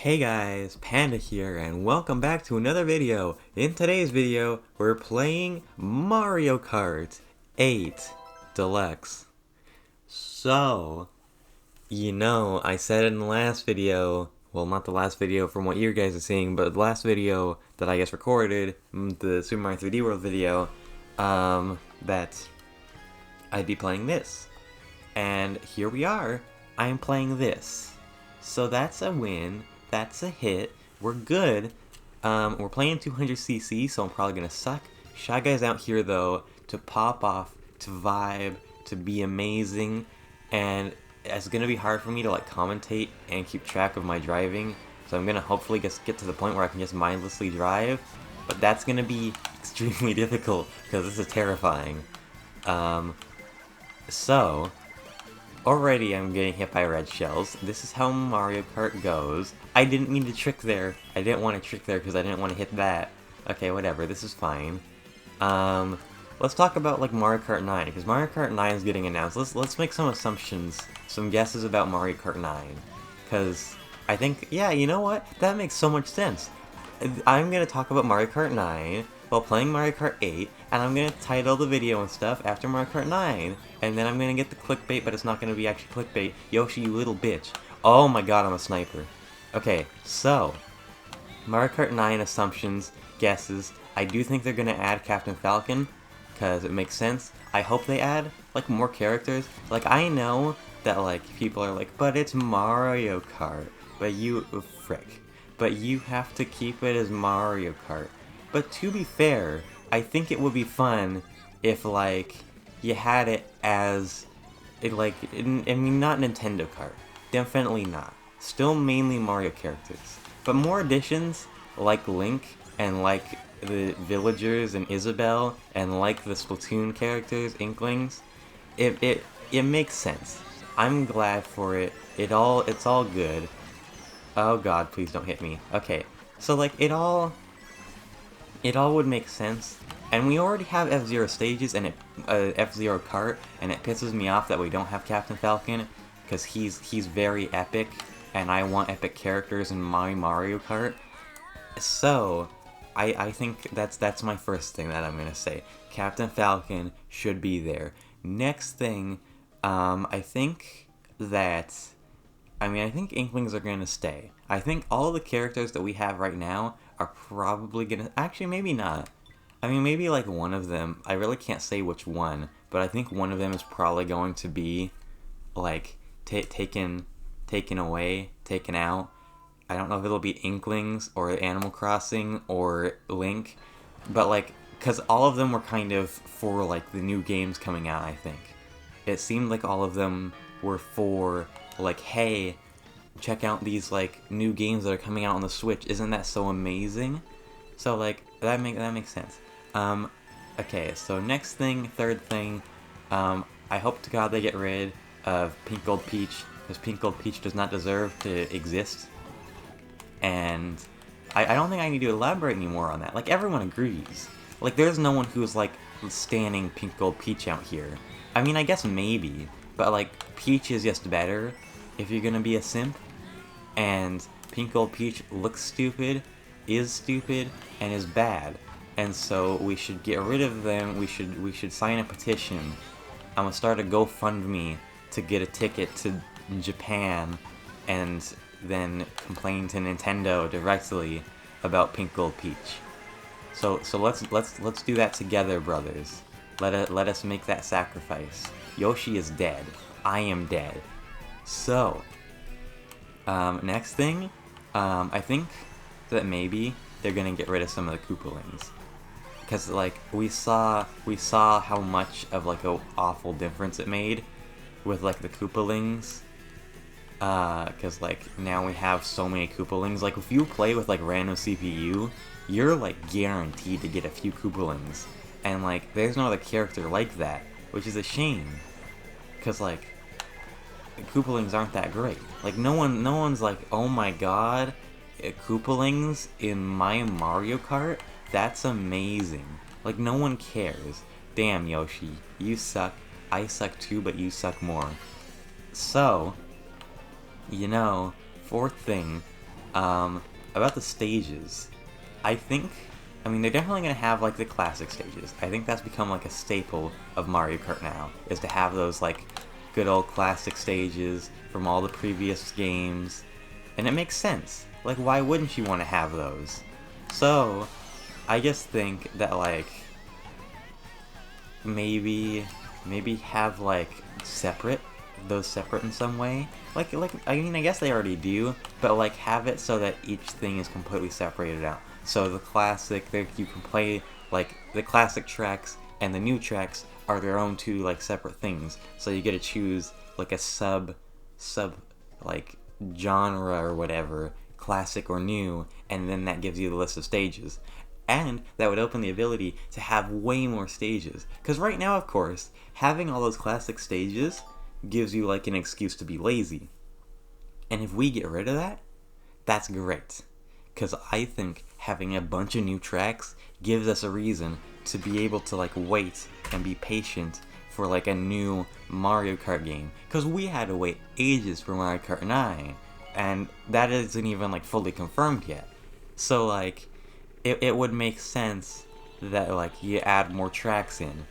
Hey guys, Panda here, and welcome back to another video. In today's video, we're playing Mario Kart 8 Deluxe. So, I said in the last video, well, not the last video from what you guys are seeing, but the last video that I guess recorded, the Super Mario 3D World video, that I'd be playing this. And here we are, I'm playing this. So that's a win. That's a hit. We're good. We're playing 200cc, so I'm probably gonna suck. Shy Guy's out here though to pop off, to vibe, to be amazing, and it's gonna be hard for me to like commentate and keep track of my driving. So I'm gonna hopefully just get to the point where I can just mindlessly drive, but that's gonna be extremely difficult because this is terrifying. So already I'm getting hit by red shells. This is how Mario Kart goes. I didn't mean to trick there. I didn't want to trick there because I didn't want to hit that. Okay, whatever. This is fine. Let's talk about like Mario Kart 9 because Mario Kart 9 is getting announced. Let's make some assumptions, some guesses about Mario Kart 9, because I think you know what? That makes so much sense. I'm gonna talk about Mario Kart 9 while playing Mario Kart 8, and I'm gonna title the video and stuff after Mario Kart 9, and then I'm gonna get the clickbait, but it's not gonna be actually clickbait. Yoshi, you little bitch. Oh my god, I'm a sniper. Okay, so, Mario Kart 9 assumptions, guesses. I do think they're gonna add Captain Falcon, because it makes sense. I hope they add, like, more characters. Like, I know that, like, people are like, but it's Mario Kart. But frick. But you have to keep it as Mario Kart. But to be fair, I think it would be fun if, like, you had it as, I mean, not Nintendo Kart. Definitely not. Still mainly Mario characters. But more additions, like Link, and like the villagers and Isabelle, and like the Splatoon characters, Inklings, it makes sense. I'm glad for it. It's all good. Oh god, please don't hit me. Okay, so like, it all would make sense, and we already have F-Zero stages and F-Zero Kart, and it pisses me off that we don't have Captain Falcon, because he's very epic, and I want epic characters in my Mario Kart. So, I think that's my first thing that I'm gonna say. Captain Falcon should be there. Next thing, I think Inklings are gonna stay. I think all the characters that we have right now are probably gonna... Actually, maybe not. I mean, maybe like one of them. I really can't say which one, but I think one of them is probably going to be, like, taken away, taken out. I don't know if it'll be Inklings, or Animal Crossing, or Link, but like, because all of them were kind of for, like, the new games coming out, I think. It seemed like all of them were for, like, hey, check out these, like, new games that are coming out on the Switch. Isn't that so amazing? So, like, that makes sense. Okay, so next thing, third thing, I hope to god they get rid of Pink Gold Peach, because Pink Gold Peach does not deserve to exist. And I don't think I need to elaborate anymore on that. Like, everyone agrees. Like, there's no one who's, like, standing Pink Gold Peach out here. I mean, I guess maybe, but, like, Peach is just better if you're gonna be a simp. And Pink Gold Peach looks stupid, is stupid, and is bad. And so we should get rid of them. We should sign a petition. I'm gonna start a GoFundMe to get a ticket to Japan, and then complain to Nintendo directly about Pink Gold Peach. So let's do that together, brothers. Let us make that sacrifice. Yoshi is dead. I am dead. So, next thing, I think that maybe they're gonna get rid of some of the Koopalings. Because, like, we saw how much of, like, a awful difference it made with, like, the Koopalings. Because, like, now we have so many Koopalings. Like, if you play with, like, random CPU, you're, like, guaranteed to get a few Koopalings. And, like, there's no other character like that, which is a shame. Because, like, Koopalings aren't that great. Like, no one's like, oh my god, Koopalings in my Mario Kart? That's amazing. Like, no one cares. Damn, Yoshi, you suck. I suck too, but you suck more. So, fourth thing, About the stages, I think, I mean, they're definitely going to have, like, the classic stages. I think that's become, like, a staple of Mario Kart now, is to have those, like, good old classic stages from all the previous games. And it makes sense. Like, why wouldn't you want to have those? So, I just think that, like, maybe have, like, those separate in some way. Like, I mean, I guess they already do, but, like, have it so that each thing is completely separated out. So the classic, you can play, like, the classic tracks and the new tracks are their own two, like, separate things. So you get to choose, like, a sub, like, genre or whatever, classic or new, and then that gives you the list of stages. And that would open the ability to have way more stages. Because right now, of course, having all those classic stages gives you, like, an excuse to be lazy. And if we get rid of that, that's great. Because I think having a bunch of new tracks gives us a reason to be able to, like, wait and be patient for, like, a new Mario Kart game. Because we had to wait ages for Mario Kart 9, and that isn't even, like, fully confirmed yet. So, like, it would make sense that, like, you add more tracks in.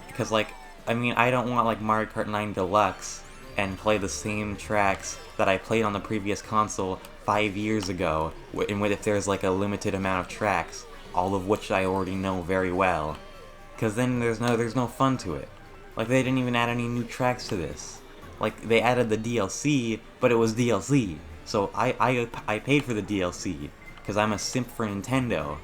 Because, like, I mean, I don't want, like, Mario Kart 9 Deluxe and play the same tracks that I played on the previous console 5 years ago, and if there's, like, a limited amount of tracks, all of which I already know very well. Because then there's no fun to it. Like, they didn't even add any new tracks to this. Like, they added the DLC, but it was DLC. So I paid for the DLC, because I'm a simp for Nintendo,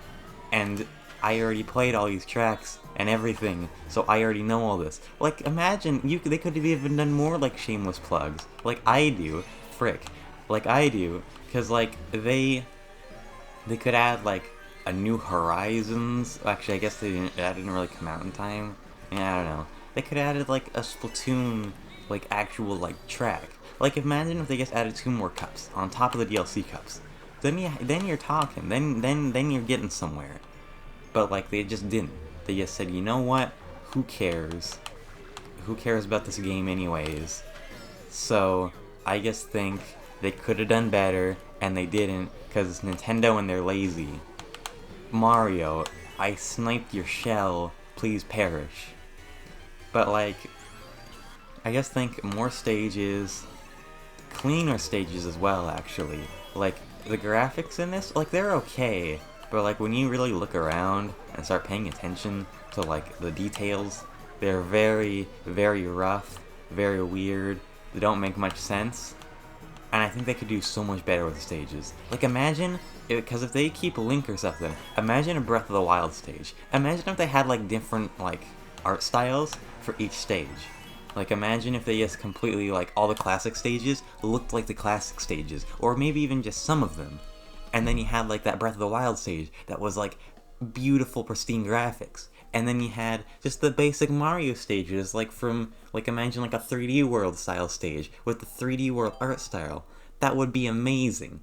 and I already played all these tracks and everything, so I already know all this. Like, imagine, they could have even done more, like, shameless plugs. Like I do. Like I do. Because, like, they could add, like, a New Horizons. Actually, I guess that didn't really come out in time. Yeah, I don't know. They could have added, like, a Splatoon, like, actual, like, track. Like, imagine if they just added 2 more cups on top of the DLC cups. Then you're talking. Then you're getting somewhere. But, like, they just didn't. They just said, you know what? Who cares? Who cares about this game anyways? So, I just think they could have done better, and they didn't, because it's Nintendo and they're lazy. Mario, I sniped your shell, please perish. But, like, I just think more stages, cleaner stages as well, actually. Like, the graphics in this, like, they're okay, but, like, when you really look around and start paying attention to, like, the details, they're very, very rough, very weird, they don't make much sense, and I think they could do so much better with the stages. Like, imagine, because if they keep Link or something, imagine a Breath of the Wild stage. Imagine if they had, like, different, like, art styles for each stage. Like, imagine if they just completely, like, all the classic stages looked like the classic stages, or maybe even just some of them. And then you had, like, that Breath of the Wild stage that was, like, beautiful, pristine graphics. And then you had just the basic Mario stages, like, from, like, imagine, like, a 3D World style stage with the 3D World art style. That would be amazing.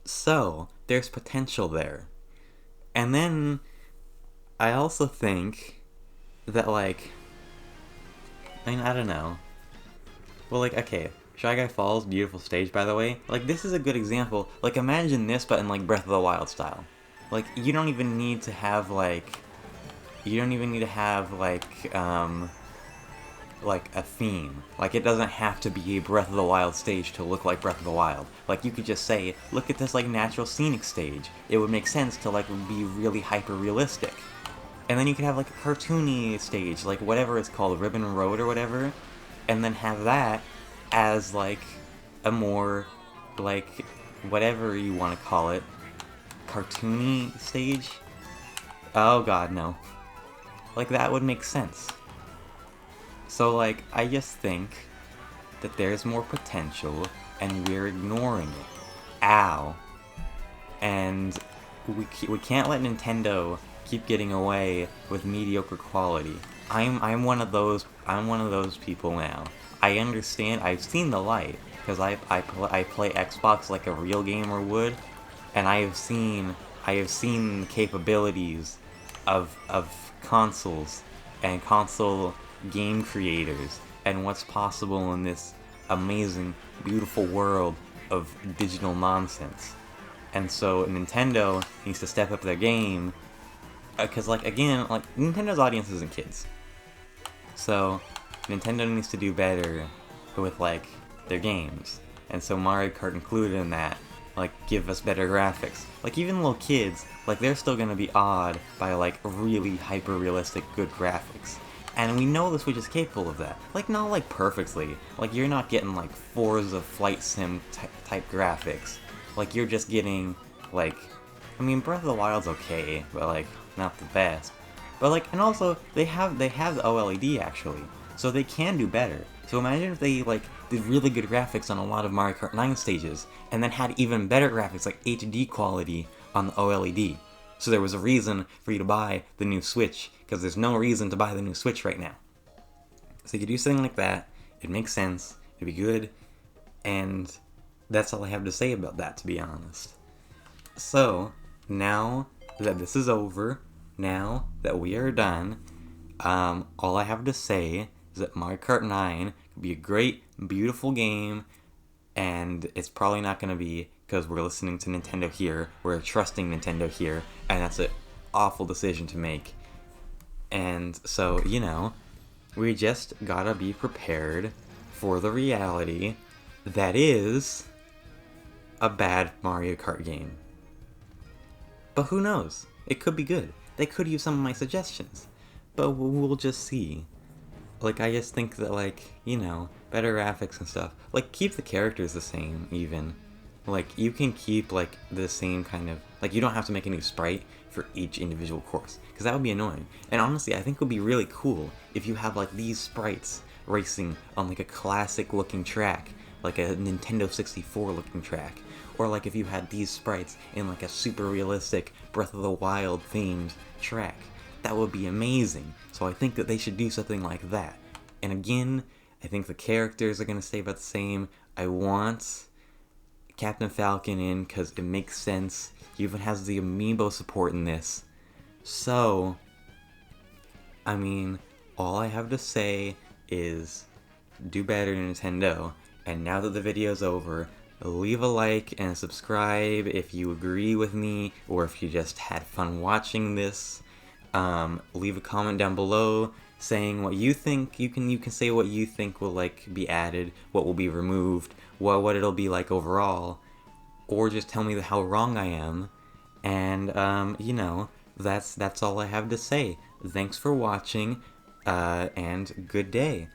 So, there's potential there. And then, I also think that, like, I mean, I don't know. Well, like, okay, Shy Guy Falls, beautiful stage, by the way. Like, this is a good example. Like, imagine this, but in, like, Breath of the Wild style. Like, you don't even need to have, like, like, a theme. Like, it doesn't have to be a Breath of the Wild stage to look like Breath of the Wild. Like, you could just say, look at this, like, natural scenic stage. It would make sense to, like, be really hyper-realistic. And then you could have, like, a cartoony stage, like, whatever it's called, Ribbon Road or whatever, and then have that as, like, a more, like, whatever you want to call it, cartoony stage? Oh god, no. Like, that would make sense. So, like, I just think that there's more potential, and we're ignoring it. Ow. And we can't let Nintendo keep getting away with mediocre quality. I'm one of those people now. I understand. I've seen the light because I play Xbox like a real gamer would, and I have seen the capabilities of consoles and console game creators and what's possible in this amazing, beautiful world of digital nonsense. And so Nintendo needs to step up their game, because, like, again, like, Nintendo's audience isn't kids. So Nintendo needs to do better with, like, their games. And so Mario Kart included in that, like, give us better graphics. Like, even little kids, like, they're still gonna be awed by, like, really hyper-realistic good graphics. And we know the Switch is capable of that. Like, not, like, perfectly. Like, you're not getting, like, Forza Flight Sim type graphics. Like, you're just getting, like... I mean, Breath of the Wild's okay, but, like, not the best. But, like, and also, they have the OLED, actually. So they can do better. So imagine if they, like, did really good graphics on a lot of Mario Kart 9 stages, and then had even better graphics, like HD quality, on the OLED. So there was a reason for you to buy the new Switch, because there's no reason to buy the new Switch right now. So you could do something like that, it makes sense, it'd be good, and that's all I have to say about that, to be honest. So, now that this is over, now that we are done, all I have to say is that Mario Kart 9 could be a great, beautiful game, and it's probably not going to be because we're listening to Nintendo here, we're trusting Nintendo here, and that's an awful decision to make. And so, you know, we just gotta be prepared for the reality that is a bad Mario Kart game. But who knows? It could be good. They could use some of my suggestions. But we'll just see. Like, I just think that, like, you know, better graphics and stuff. Like, keep the characters the same, even. Like, you can keep, like, the same kind of... Like, you don't have to make a new sprite for each individual course, because that would be annoying. And honestly, I think it would be really cool if you have, like, these sprites racing on, like, a classic-looking track, like a Nintendo 64-looking track. Or, like, if you had these sprites in, like, a super realistic Breath of the Wild-themed track. That would be amazing. So I think that they should do something like that. And again, I think the characters are going to stay about the same. I want Captain Falcon in because it makes sense. He even has the amiibo support in this. So, I mean, all I have to say is do better, Nintendo. And now that the video's over, leave a like and subscribe if you agree with me or if you just had fun watching this. Leave a comment down below saying what you think. You can say what you think will, like, be added, what will be removed, what it'll be like overall, or just tell me how wrong I am. And you know, that's all I have to say. Thanks for watching, and good day.